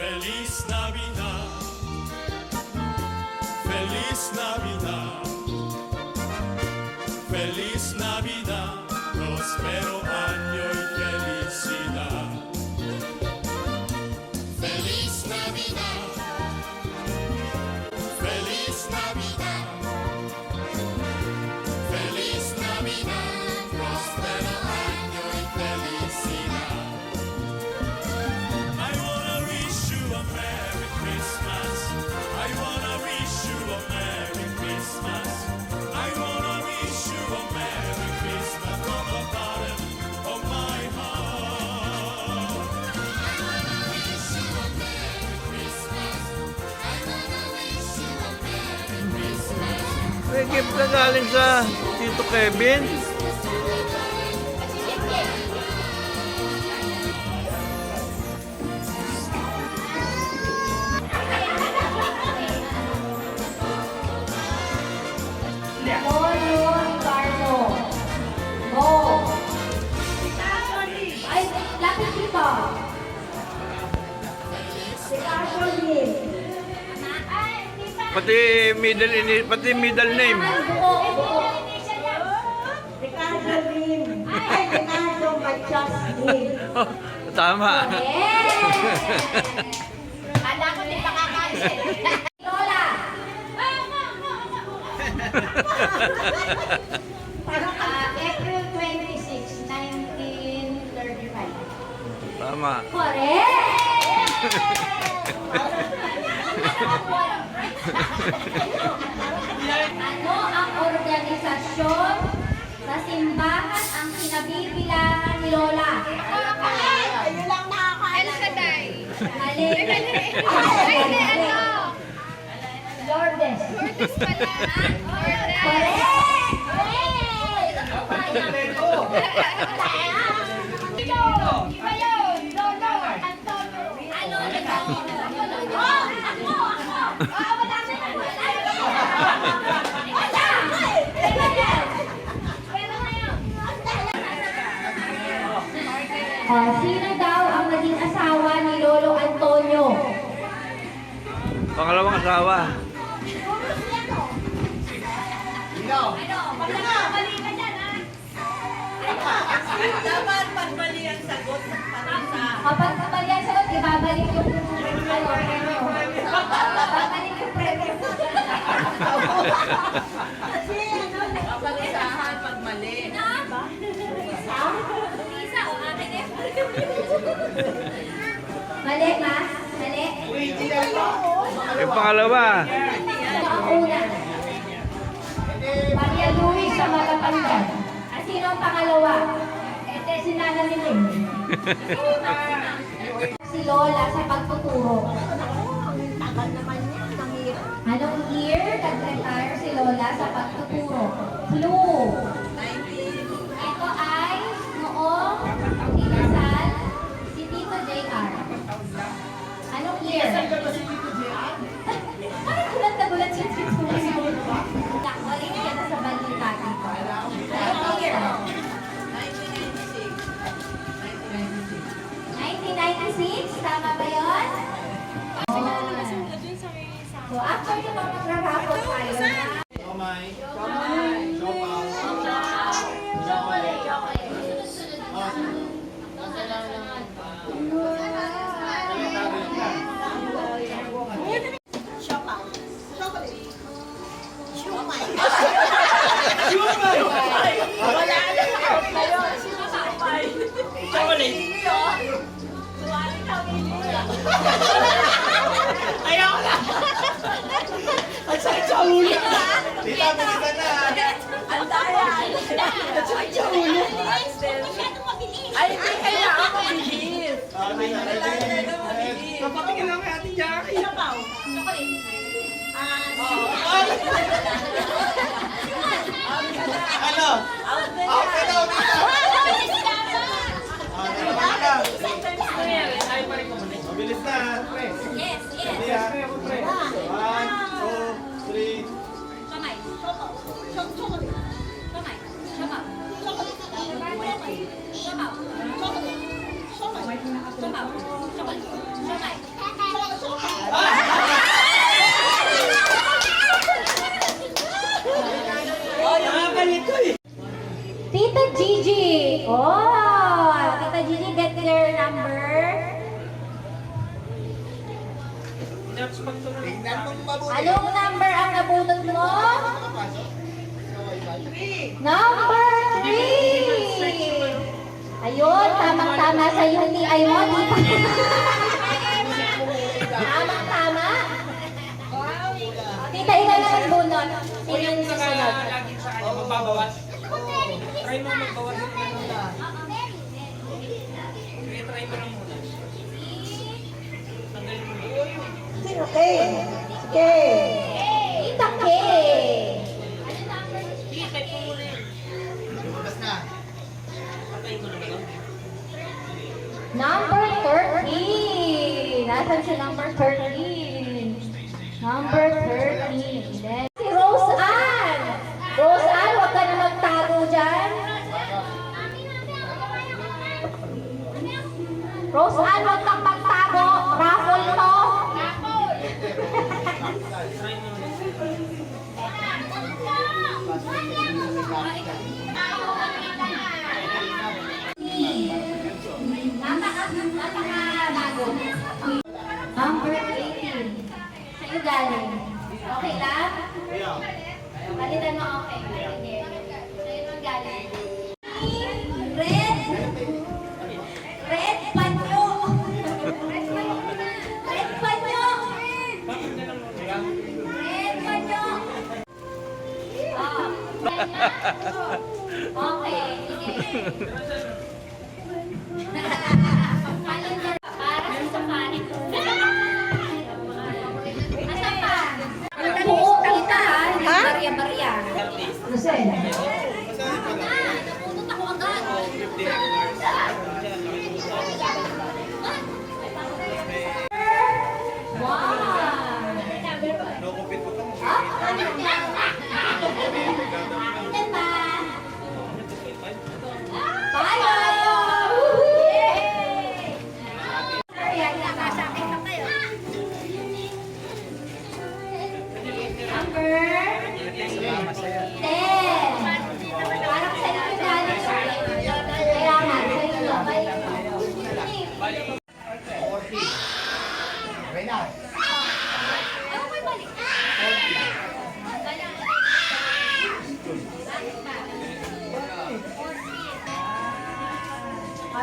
Feliz Navidad, Feliz Navidad, Feliz Navidad, próspero año y felicidad. Feliz Navidad, Feliz Navidad, Feliz Navidad, próspero año y felicidad. I wanna wish you a Merry Christmas. I wanna wish you a Merry Christmas. I wanna wish you a Merry Christmas from the bottom of my heart. I wanna wish you a Merry Christmas. I wanna wish you a Merry Christmas. May gift na galing sa Tito Kevin. Ay, lapit dito. Si Carol Pati middle name. Ricardo Lim. Ay, Ricardo Machas Lim. Tama. Kala ko din makakasin. Lola. April 26, 1935. Tama. Correct! Ano ang organisasyon sa simbahan ang kinabibilangan ni Lola? Ayun lang nakakaalam. El Shaddai. Mali. Ay, hindi, ano? Lourdes. Lourdes pala. Lourdes. Correct! Iba yun! Lolo! Antonio! Ano? Ako! Wala na yan! Sino daw ang naging asawa ni Lolo Antonio? Pangalawang asawa. Dapat pagbali ang sagot Kapag kapali ang sagot, ibabalik yung babalik yung premyo. Kasi ano, Pag-isahan, pag mali. isa o akin eh. Mali, ma? Mali? Yung pangalawa. Ito ang una. Maria Luis sa Malapandan. At sino ang pangalawa? Ete, si Nana Nilim. Si Lola sa pagtuturo. Ang tagal naman niya. Anong year nag-retire si Lola sa pagtuturo? Clue. Ito ay noong kinasal si Tito JR. Anong year? Ay, gulat na gulat si Tito JR. Nakulit ka na sa balita dito. Anong year? 1996? Tama ba yun? So, after ito, magrarapot tayo na. Ayaw na! Ang sakit sa ulo! Tita, bilisan na! Ang daya! Ang sakit sa ulo! Ay, hindi kaya ako mabilis! Papatingin lang kay Ate Jackie! Ano? Okay daw, tita! Mabilis na, pre. Yes, Hindi yes. ha. 1, 2, 3. Kamay. Kamay. Kamay. Kamay. Oh, Tita Gigi, get your number. Anong number ang nabunod mo? Number 3. Ayun, tamang-tama sa UTI mo. Tamang-tama. Tita, ilan na ang bunot? Sino yung susunod? Magbabawas. Try mo magbawas ng ano na. Try mo lang muna. Tanggalin mo na. Okay. Tita K. Sige, type mo muna yun. Patayin ko na ba ito? Number 13. Nasaan si number 13? Number 13. Then, si Rose Ann. Rose Ann, huwag ka na magtago dyan. Rose Ann, huwag kang magtago. Raffle to. Try mo na. Napaka-bago. Number 18. Sa'yo galing. Okay lang? Palitan mo, okay. Sige. Sa'yo nang galing. Red. Red panyo. Red panyo. Red panyo. Red panyo. Okay, sige. Para sa safari. Asa pa? Oo, kita ha. Maria-Maria. Lucen. Napunot ako agad.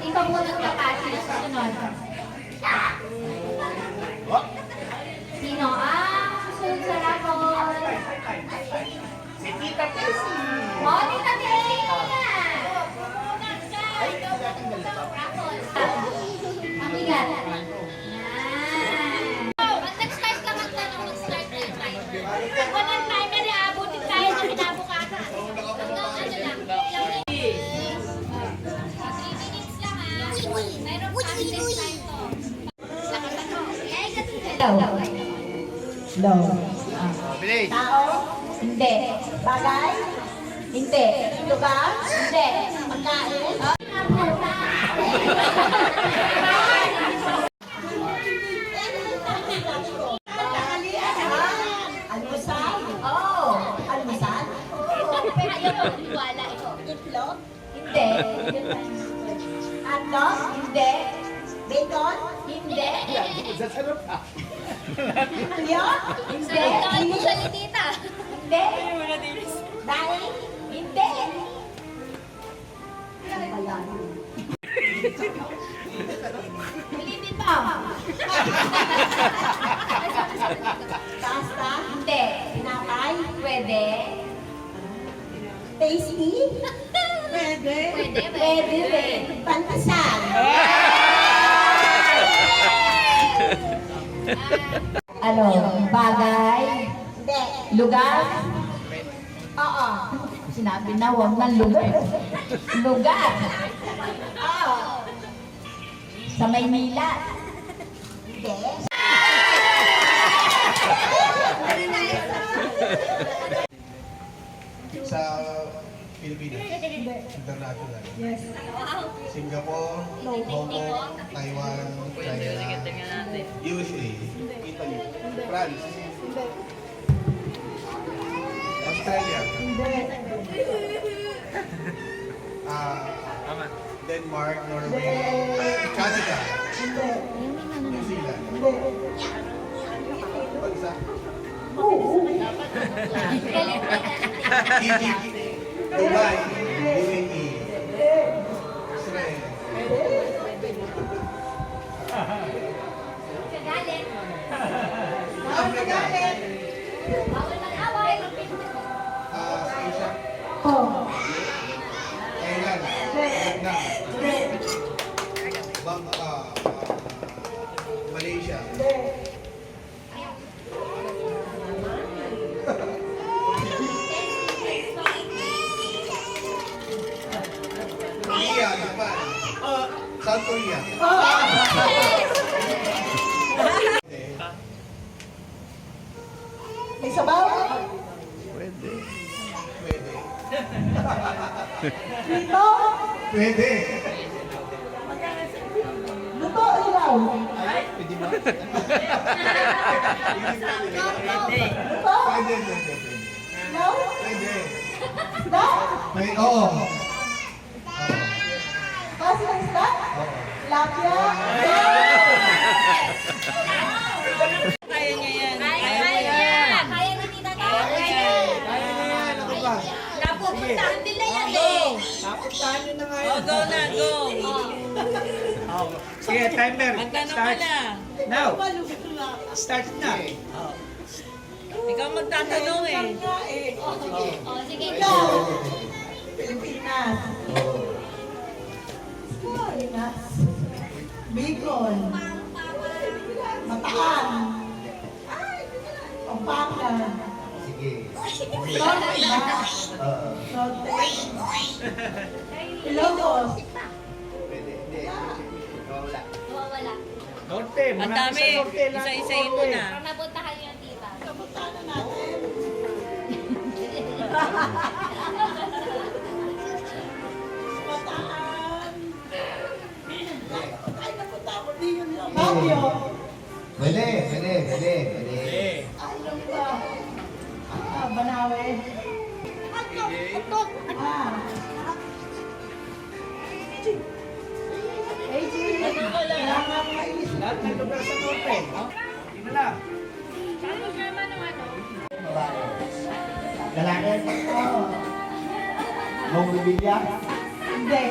Ikaw muna ka pa, sino susunod? Sino ang susunod sa raffle? Si Tita Tessie. Oh, Tita Tessie muna! Ang bigat. Yan. Mag-start ka magtanong, mag-start na yung timer. Walang timer, abutin tayo ng kinabukasan. Hanggang ano lang, ilang minutes. 3 minutes lang ha. Mayroon pa ang time to. Lakas ako. Eh, kasi Low. Tao? Hindi. Bagay? Hindi. Lugar? Hindi. Pagkain? Almusal? Oh. Almusal? Pero ayaw ko wala ito. Itlog? Hindi. Hotdog? Hindi. Bacon? Hindi. Tuyo? Hindi. Tawag mo siya ni tita. Hindi. Daing? Hindi. Ulitin mo. Pasta? Hindi. Tinapay? Pwede. Tasty? Pwede. Pwede, Pwede rin. Pantasan? Ano? Bagay? Hindi. Lugar? Oo. Sinabi na huwag ng lugar. Lugar. Oo. Sa Maynila. Hindi. Sa Pilipinas? International? Yes. Singapore, Hong Kong, Taiwan, China, USA, Italy, France, Australia, Tama. Denmark, Norway, Canada, New Zealand. Bansa? Egypt, Dubai, UAE, Israel. Kagalit. Africa, Bawal mag-away. sa Asia, Thailand, Vietnam, Malaysia. Korea, Japan, South Korea. May sabaw? Pwede. Pwede. Dito? Pwede. Luto, ilaw. Pwede ba? Luto? Pwede, pwede, pwede. Ilaw? Pwede. Isda? Pwede, oo. Kasi ng isda? Tilapia? Kaya niya. Kaya ni Tita Kaya. Napupuntahan nila yan eh. Napuntahan nyo na ngayon. Oh, go na, go. Sige, timer. Magtanong ka Start. na. Now. Start na. Ikaw magtatanong eh. Oh, sige. Ikaw? Pilipinas. Pilipinas. Bicol. Bataan. Pampanga. Sige. Norte. Norte. Ilocos. Pwede. Hindi. Wala. Wala. Norte. Ang Marami dami. sa norte lang. Isa-isayin mo na. Para napuntahan niyo yung tita. Kapuntahan na natin. Bataan. Ay, napunta ko din yun lang. Baguio. Pwede, pwede, pwede, pwede. Ano ba? Banawe. Ah. Kailangan mais. Lahat ng lugar sa norte. Hindi na lang. Lalaki? Oo. Mong Revilla? Hindi.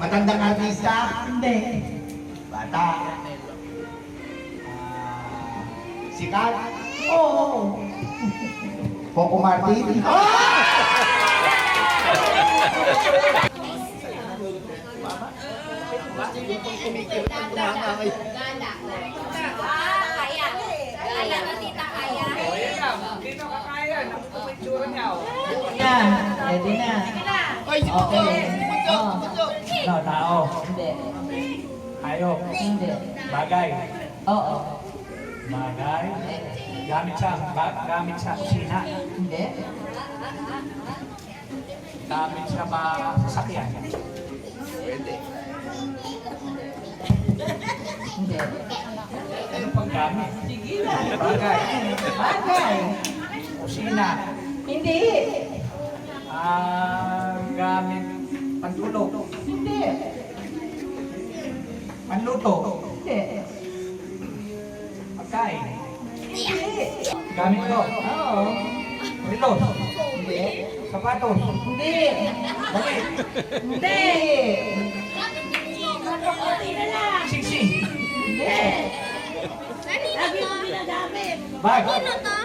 Matandang artista? Hindi. Bata? Sikat? Oo. Coco Martin? Kaya. Kaya ni Tita Kaya. Hindi na kakaya. Nakita mo yung tsura niya. Yan. Ready na. Okay. No, tao. Hindi. Hayop. Hindi. Bagay. Oo. Bagay. Gamit sa kusina. Hindi. Gamit sa sasakyan. Hindi. Ano pang gamit? Sige na. Bagay. Bagay. Kusina. Hindi. Gamit pantulog. Hindi. Panluto. Hindi. Pagkain. Hindi. Gamit ko. Oo. Relo. Hindi. Sapatos. Hindi. Damit. Hindi. Singsing. Hindi. Kanina to? Bag. Kanina to?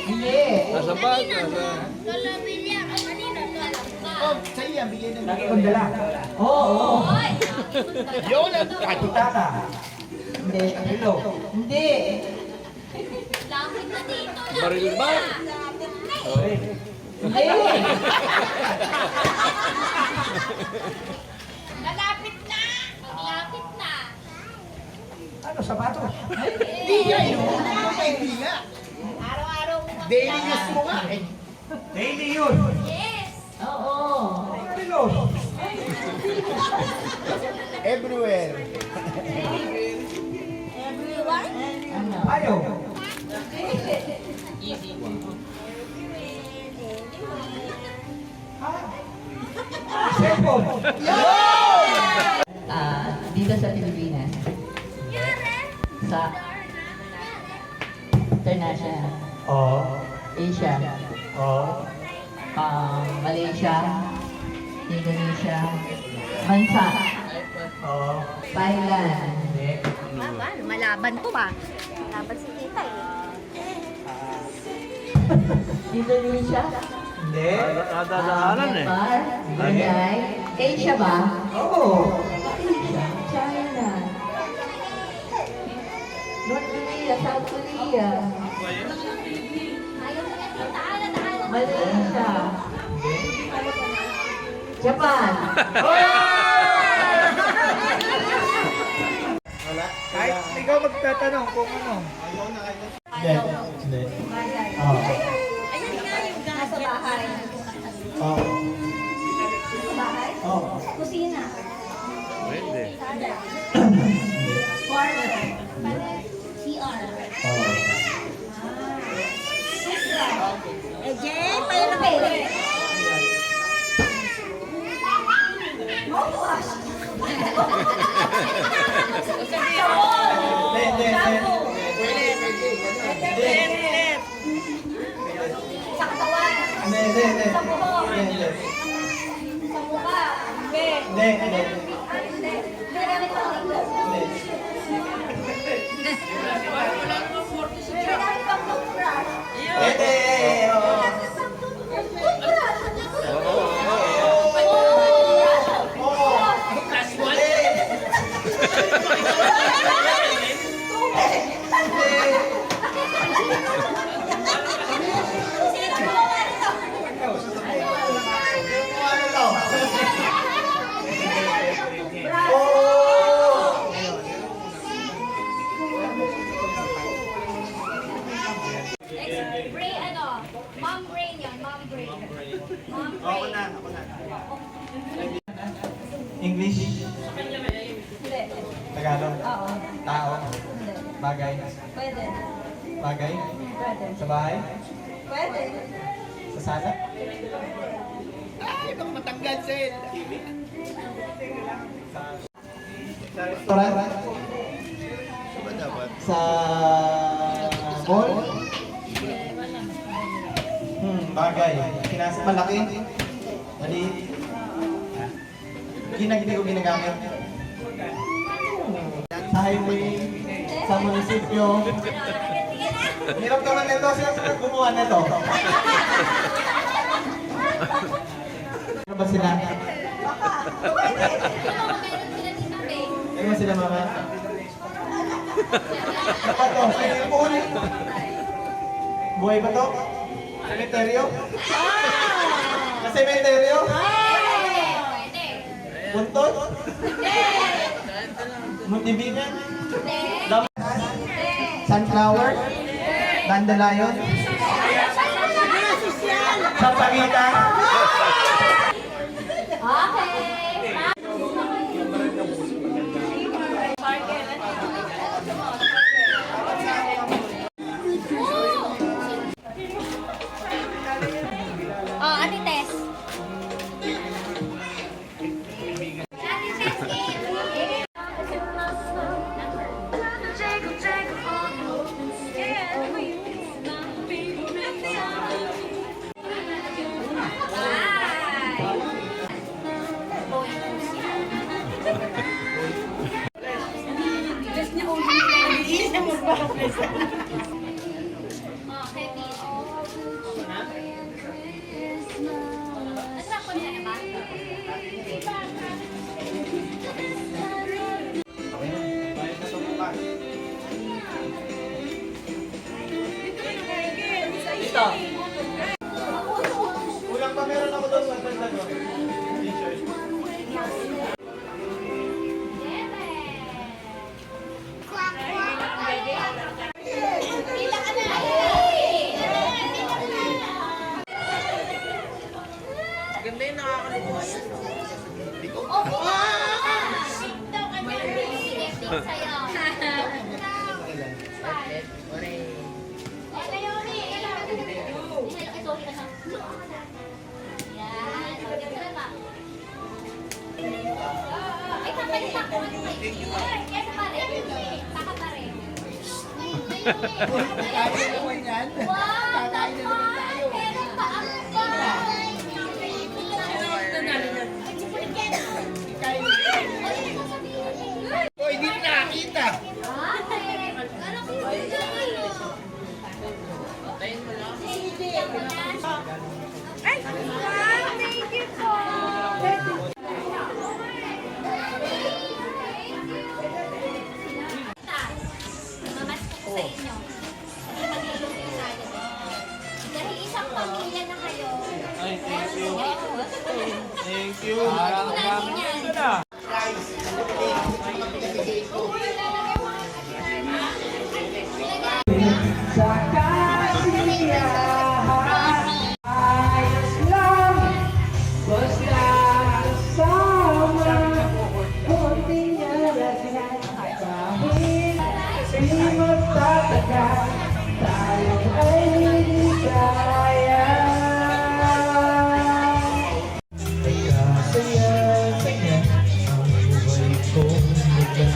Hindi. Nasa bag. Nasa... Lola William. Kanina to? Oh, sa'yo yan, bigyan ng Lagi kong dala. Oo. Hoy! Yun ang Katutaka. Hindi. Relo. Hindi. Lapit na dito. Baril ba? Okay. Hindi. Malapit na! Maglapit na! Ano, sapatos? Hindi yan. Hindi nga. Araw-araw mo Daily use mo nga eh. Daily yun. Yes! Oo. Relo. Everywhere. Everyone? Ano? Ayaw. Dito sa Pilipinas. Sa international. Asia. Malaysia. Indonesia. Bansa. Thailand. Malaban to ba? Malaban si tita eh. Indonesia. Nadadaanan eh. Myanmar. Brunei. Asia ba? Oo. Asia. China. North Korea. South Korea. Malaysia. Japan. Kahit ikaw magtatanong kung ano. Hindi. Nasa bahay. Kusina. Pwede. Corner. CR. Paano pwede? Mouthwash. Sa katawan. Sa buhok. Sa mukha. Ginagamit pang linggo. Ginagamit pang toothbrush. Brain, ano? Mom brain yun, mom brain. Mom brain. English, Hindi. Tagalog, Oo. tao, Hindi. bagay, Pwede. bagay, Pwede. sa bahay, Pwede. sa sala, sa restaurant, sa mall, bagay, malaki, maliit, hindi ko ginagamit, sa highway, sa munisipyo. Hirap naman nito, sila sa gumawa nito. Ano ba sila? Ano ba sila, mama? Ano to? Swimming pool? Buhay ba to? Cemeteryo? Sa cemeteryo? Puntot? Muntibigan? Sunflower? Dandelion? Sampagitan? Oh, Ate Tess. Ate Tess, Ulang pa meron ako doon sa banda doon. T-shirt. Ganda yung nakakalikuha yan. Sorry. papalitan ko ano kayo. Kesa pa rin. Saka pa rin. Kakain naman yan. Kakain na naman tayo. Meron pa ang bahay. Hoy, hindi ko nakakita. Ay, wow! Thank you po! Mamas ko sa inyo. Magluluto tayo. Dahil isang pamilya na kayo. Ay, thank you. Thank you. Natin yan. Sa kasiyahan, ayos lang, basta kasama, konting alagaan, kahit di magtatagal, tayo ay ligaya. Kaya saya-saya, ang buhay kong bigla.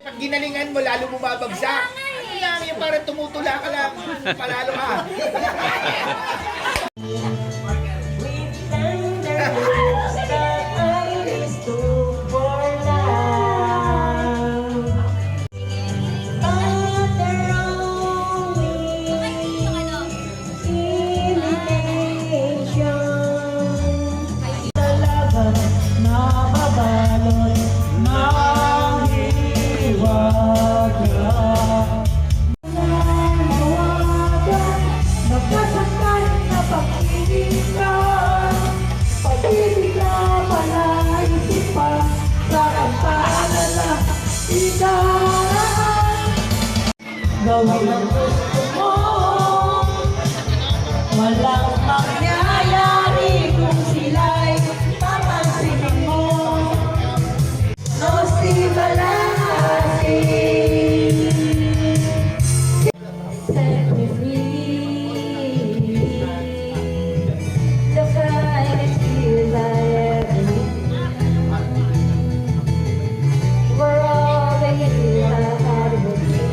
Pag ginalingan mo, lalo bumabagsak. Ano lang, yung parang tumutula ka lang. Palalo ka. Gawin ang gusto mo, walang mangyayari kung sila'y papansinin mo. No si Malasi, set me free. The finest years I ever knew were all the years I had with you.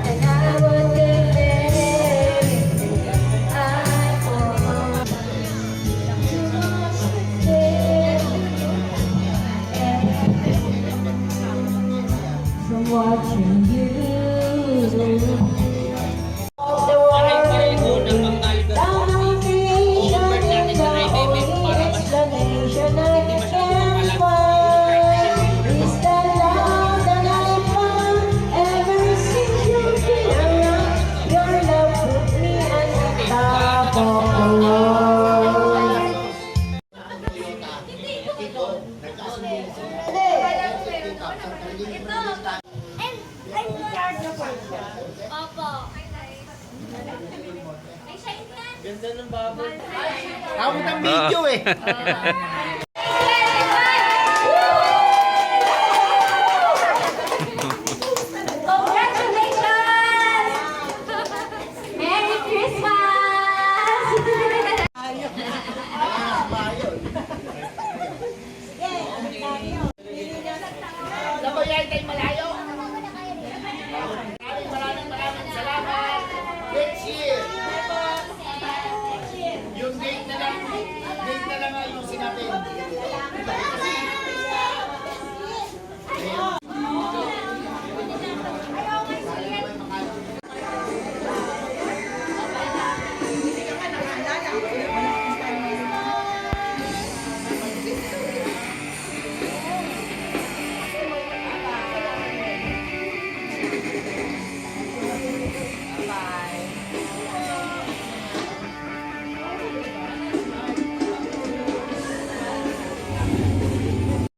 And I would give everything I own from watching you. The world down on creation, the only explanation I can find is the love that I found ever since you've been around. Your love put me on the top of the world. Opo. May shine yan. Ganda ng baboy. Ako ng video eh. Congratulations! Merry Christmas! Nabayay tayo malayo. Maraming salamat. Next year. Yung date na lang yung sinabi. Bye.